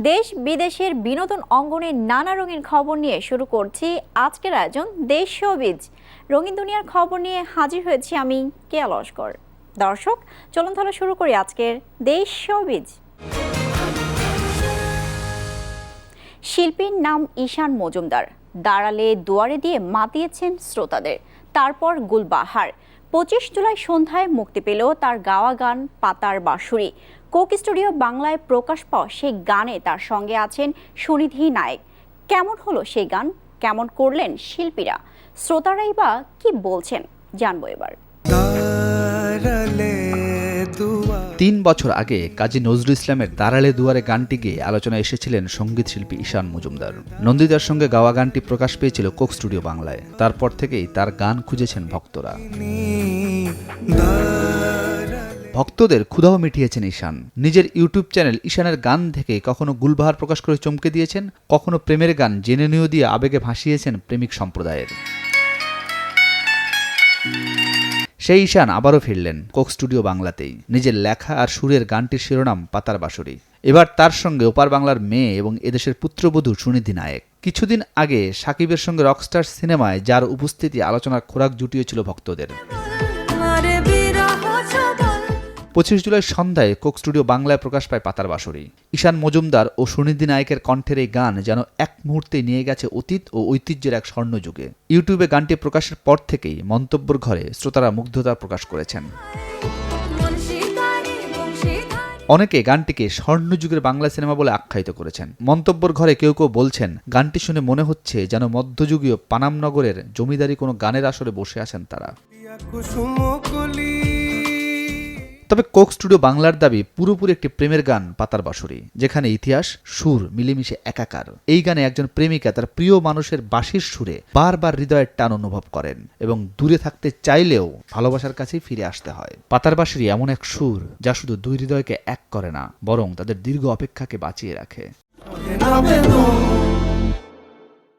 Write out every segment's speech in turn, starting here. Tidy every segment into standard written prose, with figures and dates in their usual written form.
দেশ বিদেশের বিনোদন অঙ্গনে নানা রঙিন খবর নিয়ে শুরু করছি আজকের আয়োজন দেশ শোবিজ। রঙিন দুনিয়ার খবর নিয়ে হাজির হয়েছি আমি কেয়া লস্কর। দর্শক, চলুন তাহলে শুরু করি আজকের দেশ শোবিজ। শিল্পীর নাম ঈশান মজুমদার। দাঁড়ালে দুয়ারে দিয়ে মাতিয়েছেন শ্রোতাদের। তারপর গুলবাহার 25 জুলাই সন্ধ্যায় মুক্তি পেল তার গাওয়া গান পাতার বাঁশুরি। কোক স্টুডিও বাংলায় প্রকাশ পাওয়া সেই গানে তার সঙ্গে আছেন সুনিধি নায়েক। কেমন হলো সেই গান, কেমন করলেন শিল্পীরা, শ্রোতারাই বা কি বলছেন, জানবো এবার। 3 বছর আগে কাজী নজরুল ইসলামের দাঁড়ালে দুয়ারে গানটি গেয়ে আলোচনায় এসেছিলেন সঙ্গীত শিল্পী ঈশান মজুমদার। নন্দিতার সঙ্গে গাওয়া গানটি প্রকাশ পেয়েছিল কোক স্টুডিও বাংলায়। তারপর থেকেই তার গান খুঁজেছেন ভক্তরা। ভক্তদের ক্ষুধাও মিটিয়েছেন ঈশান। নিজের ইউটিউব চ্যানেল ঈশানের গান থেকে কখনো গুলবাহার প্রকাশ করে চমকে দিয়েছেন, কখনো প্রেমের গান জেনে নিয়েও দিয়ে আবেগে ভাসিয়েছেন প্রেমিক সম্প্রদায়ের। সেই ঈশান আবারও ফিরলেন কোক স্টুডিও বাংলাতেই। নিজের লেখা আর সুরের গানটির শিরোনাম পাতার বাঁশুরি। এবার তার সঙ্গে ওপার বাংলার মেয়ে এবং এদেশের পুত্রবধূ সুনিধি নায়েক। কিছুদিন আগে সাকিবের সঙ্গে রকস্টার সিনেমায় যার উপস্থিতি আলোচনার খোরাক জুটিয়েছিল ভক্তদের। 25 জুলাই সন্ধ্যায় কোক স্টুডিও বাংলায় প্রকাশ পায় পাতার বাঁশুরি। ঈশান মজুমদার ও সুনিধি নায়েকের কণ্ঠের এই গান যেন এক মুহূর্তে নিয়ে গেছে অতীত ও ঐতিহ্যের এক স্বর্ণযুগে। ইউটিউবে গানটি প্রকাশের পর থেকেই মন্তব্যের ঘরে শ্রোতারা মুগ্ধতা প্রকাশ করেছেন। অনেকে গানটিকে স্বর্ণযুগের বাংলা সিনেমা বলে আখ্যায়িত করেছেন। মন্তব্যের ঘরে কেউ কেউ বলছেন, গানটি শুনে মনে হচ্ছে যেন মধ্যযুগীয় পানামনগরের জমিদারি কোনো গানের আসরে বসে আছেন তারা। তবে কোক স্টুডিও বাংলার দাবি পুরোপুরি একটি প্রেমের গান পাতার বাঁশুরি, যেখানে ইতিহাস সুর মিলেমিশে একাকার। এই গানে একজন প্রেমিকা তার প্রিয় মানুষের বাঁশির সুরে বারবার হৃদয়ের টান অনুভব করেন এবং দূরে থাকতে চাইলেও ভালোবাসার কাছেই ফিরে আসতে হয়। পাতার বাঁশুরি এমন এক সুর যা শুধু দুই হৃদয়কে এক করে না, বরং তাদের দীর্ঘ অপেক্ষাকে বাঁচিয়ে রাখে।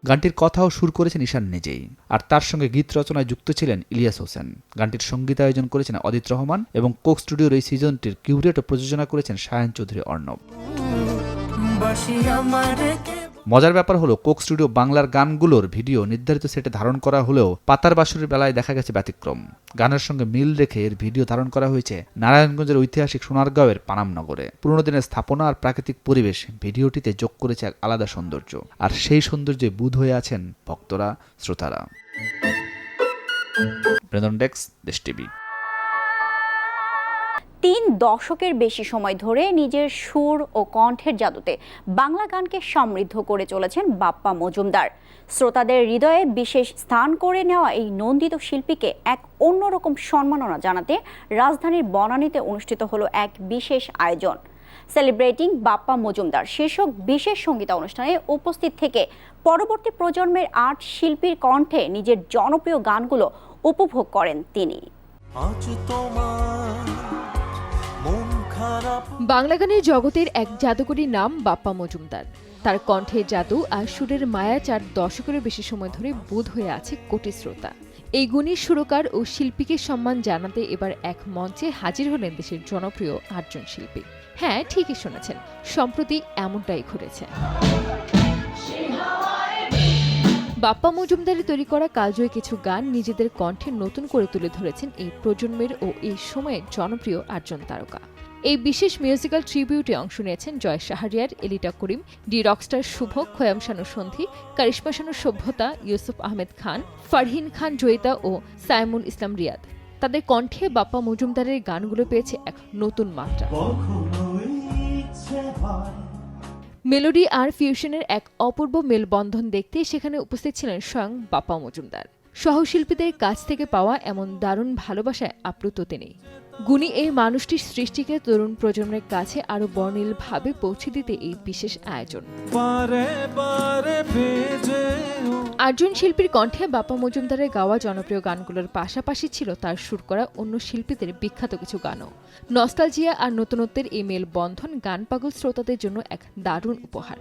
গানটির কথাও সুর করেছেন ঈশান নিজেই, আর তার সঙ্গে গীত রচনায় যুক্ত ছিলেন ইলিয়াস হোসেন। গানটির সঙ্গীতায়োজন করেছেন অদিত রহমান এবং কোক স্টুডিওর এই সিজনটির কিউরেট ও প্রযোজনা করেছেন সায়ন চৌধুরী অর্ণব। মজার ব্যাপার হলো, কোক স্টুডিও বাংলার গানগুলোর ভিডিও নির্ধারিত সেটে ধারণ করা হলেও পাতার বাঁশুরির বেলায় দেখা গেছে ব্যতিক্রম। গানের সঙ্গে মিল রেখে এর ভিডিও ধারণ করা হয়েছে নারায়ণগঞ্জের ঐতিহাসিক সোনারগাঁওয়ের পানামনগরে। পুরনো দিনের স্থাপনা আর প্রাকৃতিক পরিবেশ ভিডিওটিতে যোগ করেছে এক আলাদা সৌন্দর্য, আর সেই সৌন্দর্যে বুঁদ হয়ে আছেন ভক্তরা, শ্রোতারা। বিনোদন ডেস্ক, দেশ টিভি। 3 দশকের বেশি সময় ধরে নিজের সুর ও কণ্ঠের জাদুতে বাংলা গানকে সমৃদ্ধ করে চলেছেন বাপ্পা মজুমদার। শ্রোতাদের হৃদয়ে বিশেষ স্থান করে নেওয়া এই নন্দিত শিল্পীকে এক অন্যরকম সম্মাননা জানাতে রাজধানীর বনানীতে অনুষ্ঠিত হলো এক বিশেষ আয়োজন। সেলিব্রেটিং বাপ্পা মজুমদার শীর্ষক বিশেষ সঙ্গীত অনুষ্ঠানে উপস্থিত থেকে পরবর্তী প্রজন্মের 8 শিল্পীর কণ্ঠে নিজের জনপ্রিয় গানগুলো উপভোগ করেন তিনি। বাংলা গানের জগতের এক জাদুকরী নাম বাপ্পা মজুমদার। তার কণ্ঠের জাদু আর সুরের মায়া 4 দশকেরও বেশি সময় ধরে বোধ হয়ে আছে কোটি শ্রোতা। এই গুণী সুরকার ও শিল্পীকে সম্মান জানাতে এবার এক মঞ্চে হাজির হলেন দেশের জনপ্রিয় 8 জন শিল্পী। হ্যাঁ, ঠিকই শুনেছেন, সম্প্রতি এমনটাই ঘটেছে। বাপ্পা মজুমদারের তৈরি করা কালজয়ী কিছু গান নিজেদের কণ্ঠে নতুন করে তুলে ধরেছেন এই প্রজন্মের ও এই সময়ের জনপ্রিয় 8 জন তারকা। এই বিশেষ মিউজিক্যাল ট্রিবিউটে অংশ নিয়েছেন জয় শাহরিয়ার, এলিটা করিম, ডি রকস্টার শুভ, খোয়াম শানু সন্ধি, কারিশমা শানু সভ্যতা, ইউসুফ আহমেদ খান, ফারহিন খান জয়িতা ও সাইমুল ইসলাম রিয়াদ। তাদের কণ্ঠে বাপ্পা মজুমদারের গানগুলো পেয়েছে এক নতুন মাত্রা। মেলোডি আর ফিউশনের এক অপূর্ব মেলবন্ধন দেখতে সেখানে উপস্থিত ছিলেন স্বয়ং বাপ্পা মজুমদার। সহশিল্পীদের কাছ থেকে পাওয়া এমন দারুণ ভালোবাসায় আপ্লুত তিনি। গুণী এই মানুষটির সৃষ্টিকে তরুণ প্রজন্মের কাছে আরো বর্ণিলভাবে পৌঁছে দিতে এই বিশেষ আয়োজন। 8 জন শিল্পীর কণ্ঠে বাপ্পা মজুমদারের গাওয়া জনপ্রিয় গানগুলোর পাশাপাশি ছিল তার সুর করা অন্য শিল্পীদের বিখ্যাত কিছু গানও। নস্টালজিয়া আর নতুনত্বের এই মেলবন্ধন গান পাগল শ্রোতাদের জন্য এক দারুণ উপহার।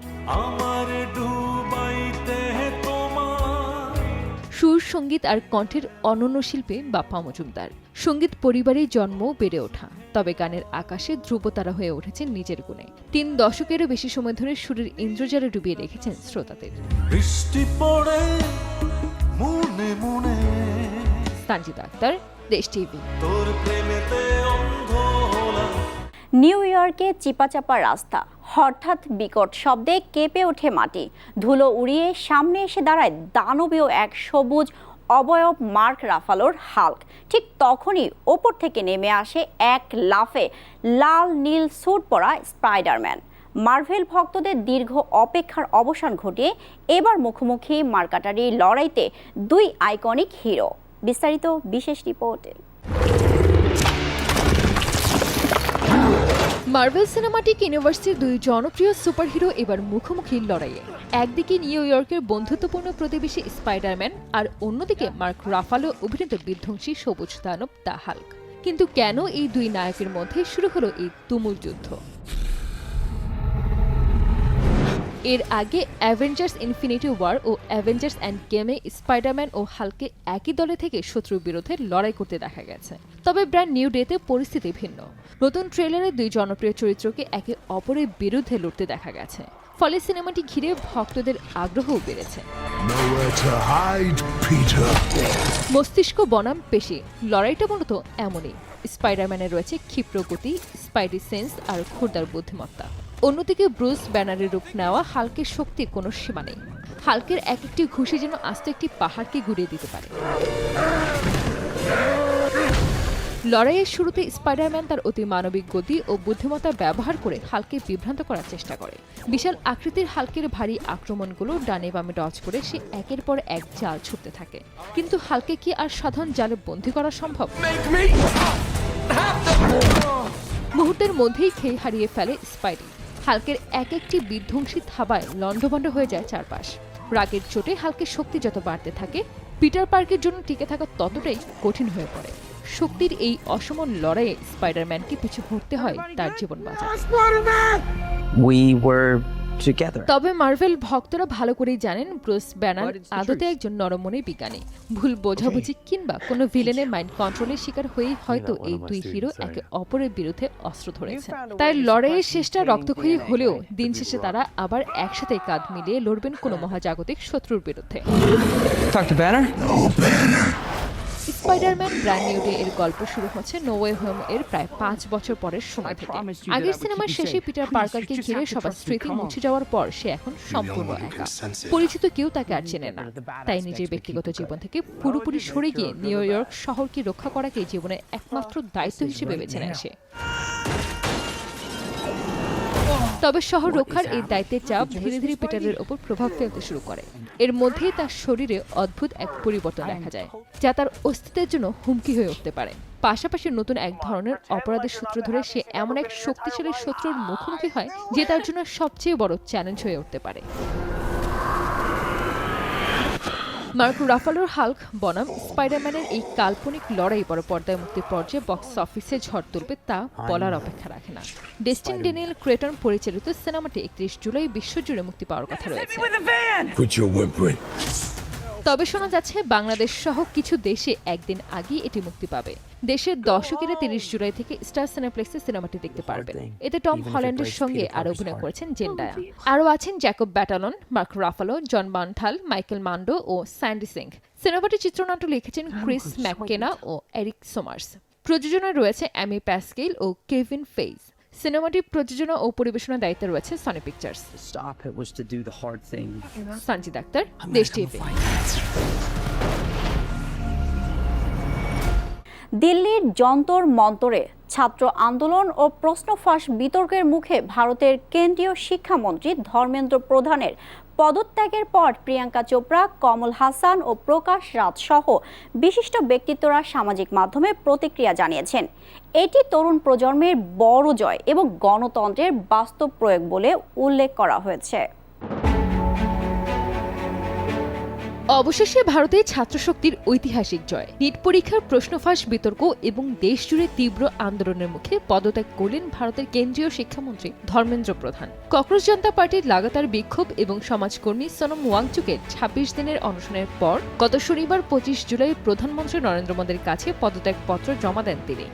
সুর, সঙ্গীত আর কণ্ঠের অনন্য শিল্পী বাপ্পা মজুমদার। সঙ্গীত পরিবারেই জন্ম, বেড়ে ওঠা, তবে গানের আকাশে ধ্রুবতারা হয়ে উঠেছেন নিজের গুণে। 3 দশকেরও বেশি সময় ধরে সুরের ইন্দ্রজালে ডুবিয়ে রেখেছেন শ্রোতাদের। সানজিদা আক্তার, দেশ টিভি। নিউ ইয়র্কে চিপাচাপা রাস্তা, হঠাৎ বিকট শব্দে কেঁপে ওঠে মাটি, ধুলো উড়িয়ে সামনে এসে দাঁড়ায় দানবীয় এক সবুজ অবয়ব মার্ক রাফালোর হাল্ক। ঠিক তখনই ওপর থেকে নেমে আসে এক লাফে লাল নীল স্যুট পরা স্পাইডারম্যান। মার্ভেল ভক্তদের দীর্ঘ অপেক্ষার অবসান ঘটিয়ে এবার মুখোমুখি মার্কাটারি লড়াইতে 2 আইকনিক হিরো। বিস্তারিত বিশেষ রিপোর্টে। মার্ভেল সিনেমাটিক ইউনিভার্সের 2 জনপ্রিয় সুপারহিরো এবার মুখোমুখি লড়াইয়ে। একদিকে নিউ ইয়র্কের বন্ধুত্বপূর্ণ প্রতিবেশী স্পাইডারম্যান, আর অন্যদিকে মার্ক রাফালো অভিনীত বিধ্বংসী সবুজ দানব দ্য হাল্ক। কিন্তু কেন এই 2 নায়কের মধ্যে শুরু হলো এই তুমুল যুদ্ধ? এর আগে অ্যাভেঞ্জার্স ইনফিনিটি ওয়ার ও অ্যাভেঞ্জার্স এন্ড গেমে স্পাইডারম্যান ও হাল্ককে একই দলে থেকে শত্রুর বিরুদ্ধে লড়াই করতে দেখা গেছে। তবে ব্র্যান্ড নিউ ডেতে পরিস্থিতি ভিন্ন। নতুন ট্রেলারে 2 জনপ্রিয় চরিত্রকে একে অপরের বিরুদ্ধে লড়তে দেখা গেছে। ফলে সিনেমাটি ঘিরে ভক্তদের আগ্রহও বেড়েছে। মস্তিষ্ক বনাম পেশি, লড়াইটা মূলত এমনই। স্পাইডারম্যানের রয়েছে ক্ষিপ্র গতি, স্পাইডি সেন্স আর ক্ষুদ্র বুদ্ধিমত্তা। অন্যদিকে ব্রুস ব্যানারের রূপ নেওয়া হাল্কের শক্তির কোনো সীমা নেই। হাল্কের এক একটি ঘুষি যেন আস্ত একটি পাহাড়কে গুঁড়িয়ে দিতে পারে। লড়াইয়ের শুরুতে স্পাইডারম্যান তার অতি মানবিক গতি ও বুদ্ধিমত্তা ব্যবহার করে হাল্ককে বিভ্রান্ত করার চেষ্টা করে। বিশাল আকৃতির হাল্কের ভারী আক্রমণগুলো ডানে বামে ডজ করে সে একের পর এক জাল ছুটতে থাকে। কিন্তু হাল্কে কি আর সাধারণ জালে বন্দী করা সম্ভব? মুহূর্তের মধ্যেই খেই হারিয়ে ফেলে স্পাইডি। হাল্কের এক একটি বিধ্বংসী থাবায় লণ্ডভণ্ড হয়ে যায় চারপাশ। রাগের চোটে হাল্কের শক্তি যত বাড়তে থাকে, পিটার পার্কের জন্য টিকে থাকা ততটাই কঠিন হয়ে পড়ে। শক্তির এই অসমান লড়াইয়ে স্পাইডারম্যানকে পিছু হটতে হয় তার জীবন বাঁচাতে। তবে মার্ভেল ভক্তরা ভালো করেই জানেন ব্রুস ব্যানার আদতে একজন নরমনের বিজ্ঞানী। ভুল বোঝাবুঝি কিংবা কোনো ভিলেনের মাইন্ড কন্ট্রোলের শিকার হয়েই হয়তো এই 2 হিরো একে অপরের বিরুদ্ধে অস্ত্র ধরেছে। তাই লড়াইয়ের শেষটা রক্তক্ষয়ী হলেও দিন শেষে তারা আবার একসাথে কাঁধ মিলিয়ে লড়বেন কোনো মহাজাগতিক শত্রুর বিরুদ্ধে। স্পাইডারম্যান ব্র্যান্ড নিউ ডে এর গল্প শুরু হচ্ছে নো ওয়ে হোম এর প্রায় 5 বছর পরের সময় থেকে। আগের সিনেমার শেষে পিটার পার্কারকে ঘিরে সবার স্মৃতি মুছে যাওয়ার পর সে এখন সম্পূর্ণ একা। পরিচিত কেউ তাকে আর চেনে না। তাই নিজের ব্যক্তিগত জীবন থেকে পুরোপুরি সরে গিয়ে নিউ ইয়র্ক শহরকে রক্ষা করাকে জীবনের একমাত্র দায়িত্ব হিসেবে বেছে নেয় সে। তবে শহর রক্ষার এই দায়িত্বের চাপ ধীরে ধীরে পিটারের ওপর প্রভাব ফেলতে শুরু করে। এর মধ্যেই তার শরীরে অদ্ভুত এক পরিবর্তন দেখা যায়, যা তার অস্তিত্বের জন্য হুমকি হয়ে উঠতে পারে। পাশাপাশি নতুন এক ধরনের অপরাধের সূত্র ধরে সে এমন এক শক্তিশালী শত্রুর মুখোমুখি হয় যে তার জন্য সবচেয়ে বড় চ্যালেঞ্জ হয়ে উঠতে পারে। মার্ক রাফালোর হাল্ক বনাম স্পাইডারম্যানের এই কাল্পনিক লড়াই বড় পর্দায় মুক্তির পর্যায়ে বক্স অফিসে ঝড় তুলবে তা বলার অপেক্ষা রাখে না। ডেস্টিন ড্যানিয়েল ক্রেটন পরিচালিত সিনেমাটি 31 জুলাই বিশ্বজুড়ে মুক্তি পাওয়ার কথা রয়েছে। তবে শোনা যাচ্ছে বাংলাদেশ সহ কিছু দেশে একদিন আগেই এটি মুক্তি পাবে। দেশের দর্শকেরা 30 জুলাই থেকে স্টার সিনেপ্লেক্সে সিনেমাটি দেখতে পারবেন। এতে টম হল্যান্ডের সঙ্গে আরও অভিনয় করেছেন জেন্ডায়া। আরও আছেন জ্যাকব ব্যাটালন, মার্ক রাফালো, জন বানথাল, মাইকেল মান্ডো ও স্যান্ডি সিং। সিনেমাটির চিত্রনাট্য লিখেছেন ক্রিস ম্যাককেনা ও এরিক সোমার্স। প্রযোজনায় রয়েছে অ্যামি প্যাসকেল ও কেভিন ফেইজ। সিনেমাটির প্রযোজনা ও পরিবেশনার দায়িত্বে রয়েছে সনি পিকচার্স। সানজিদা আক্তার, দেশ টিভি। দিল্লির যন্তর মন্তরে ছাত্র আন্দোলন ও প্রশ্ন ফাঁস বিতর্কের মুখে ভারতের কেন্দ্রীয় শিক্ষামন্ত্রী ধর্মেন্দ্র প্রধানের পদত্যাগের পর প্রিয়াঙ্কা চোপড়া, কমল হাসান ও প্রকাশ রাজ সহ বিশিষ্ট ব্যক্তিত্বরা সামাজিক মাধ্যমে প্রতিক্রিয়া জানিয়েছেন। এটি তরুণ প্রজন্মের বড় জয় এবং গণতন্ত্রের বাস্তব প্রয়োগ বলে উল্লেখ করা হয়েছে। অবশেষে ভারতে ছাত্রশক্তির ঐতিহাসিক জয়। নিট পরীক্ষার প্রশ্নফাঁস বিতর্ক এবং দেশজুড়ে তীব্র আন্দোলনের মুখে পদত্যাগ করলেন ভারতের কেন্দ্রীয় শিক্ষামন্ত্রী ধর্মেন্দ্র প্রধান। ককরোচ জনতা পার্টির লাগাতার বিক্ষোভ এবং সমাজকর্মী সোনম ওয়াংচুকের ২৬ দিনের অনশনের পর গত শনিবার ২৫ জুলাই প্রধানমন্ত্রী নরেন্দ্র মোদীর কাছে পদত্যাগপত্র জমা দেন তিনি।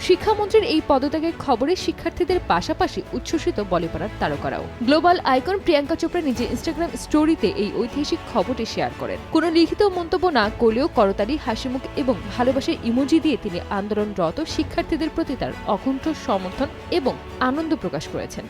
শিক্ষামন্ত্রীর এই পদত্যাগের খবরে শিক্ষার্থীদের পাশাপাশি উচ্ছ্বসিত বলিপাড়ার তারকারাও। গ্লোবাল আইকন প্রিয়াঙ্কা চোপড়া নিজের ইনস্টাগ্রাম স্টোরিতে এই ঐতিহাসিক খবরটি শেয়ার করেন। কোনো লিখিত মন্তব্য না করলেও করতালি, হাসিমুখ এবং ভালোবাসার ইমোজি দিয়ে তিনি আন্দোলনরত শিক্ষার্থীদের প্রতি তার অকুণ্ঠ সমর্থন এবং আনন্দ প্রকাশ করেছেন।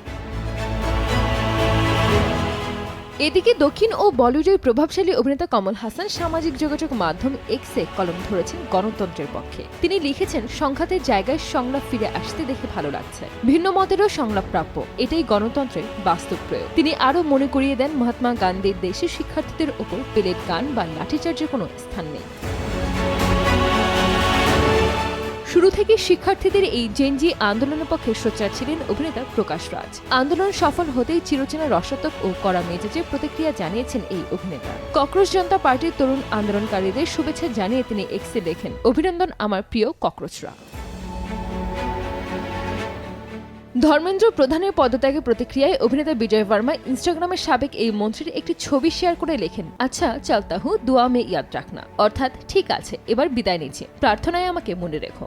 এদিকে দক্ষিণ ও বলিউডের প্রভাবশালী অভিনেতা কমল হাসান সামাজিক যোগাযোগ মাধ্যম এক্সে কলম ধরেছেন গণতন্ত্রের পক্ষে। তিনি লিখেছেন, সংঘাতের জায়গায় সংলাপ ফিরে আসতে দেখে ভালো লাগছে। ভিন্ন মতেরও সংলাপ প্রাপ্য, এটাই গণতন্ত্রের বাস্তব প্রয়োগ। তিনি আরও মনে করিয়ে দেন, মহাত্মা গান্ধীর দেশে শিক্ষার্থীদের ওপর পেলেট গান বা লাঠিচার্জের কোনো স্থান নেই। শুরু থেকে শিক্ষার্থীদের এই জেনজি আন্দোলনের পক্ষে সোচ্চার ছিলেন অভিনেতা প্রকাশ রাজ। আন্দোলন সফল হতেই চিরচেনা রসাতক ও কড়া মেজাজে প্রতিক্রিয়া জানিয়েছেন এই অভিনেতা। ককরোচ জনতা পার্টির তরুণ আন্দোলনকারীদের শুভেচ্ছা জানিয়ে তিনি এক্সে লেখেন, অভিনন্দন আমার প্রিয় ককরোচরা। ধর্মেন্দ্র প্রধানের পদত্যাগের প্রতিক্রিয়ায় অভিনেতা বিজয় ভার্মা ইনস্টাগ্রামের সাবেক এই মন্ত্রীর একটি ছবি শেয়ার করে লেখেন, আচ্ছা চলতা হু, দুয়া মে ইয়াদ রাখনা, অর্থাৎ ঠিক আছে, এবার বিদায় নিচ্ছি, প্রার্থনায় আমাকে মনে রেখো।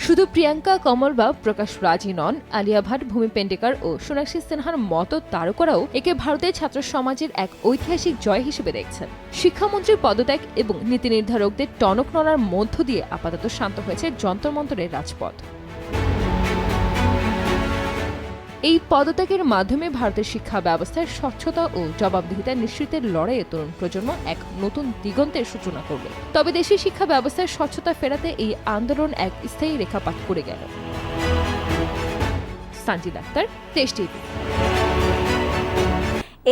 শুধু প্রিয়াঙ্কা, কমল বা প্রকাশ রাজই নন, আলিয়া ভাট, ভূমি পেন্ডেকার ও সোনাক্ষী সিনহার মতো তারকারাও একে ভারতের ছাত্র সমাজের এক ঐতিহাসিক জয় হিসেবে দেখছেন। শিক্ষামন্ত্রীর পদত্যাগ এবং নীতি নির্ধারকদের টনক নড়ার মধ্য দিয়ে আপাতত শান্ত হয়েছে যন্তর মন্তরের রাজপথ। এই পদত্যাগের মাধ্যমে ভারতের শিক্ষা ব্যবস্থায় স্বচ্ছতা ও জবাবদিহিতা নিশ্চিতের লড়াইয়ে তরুণ প্রজন্ম এক নতুন দিগন্তের সূচনা করবে। তবে দেশের শিক্ষা ব্যবস্থায় স্বচ্ছতা ফেরাতে এই আন্দোলন এক স্থায়ী রেখাপাত করে গেল। সানজিদ আক্তার, দেশ টিভি।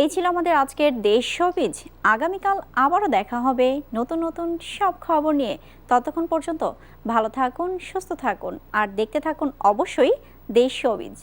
এই ছিল আমাদের আজকের দেশ শোবিজ। আগামীকাল আবারও দেখা হবে নতুন নতুন সব খবর নিয়ে। ততক্ষণ পর্যন্ত ভালো থাকুন, সুস্থ থাকুন আর দেখতে থাকুন অবশ্যই দেশ শোবিজ।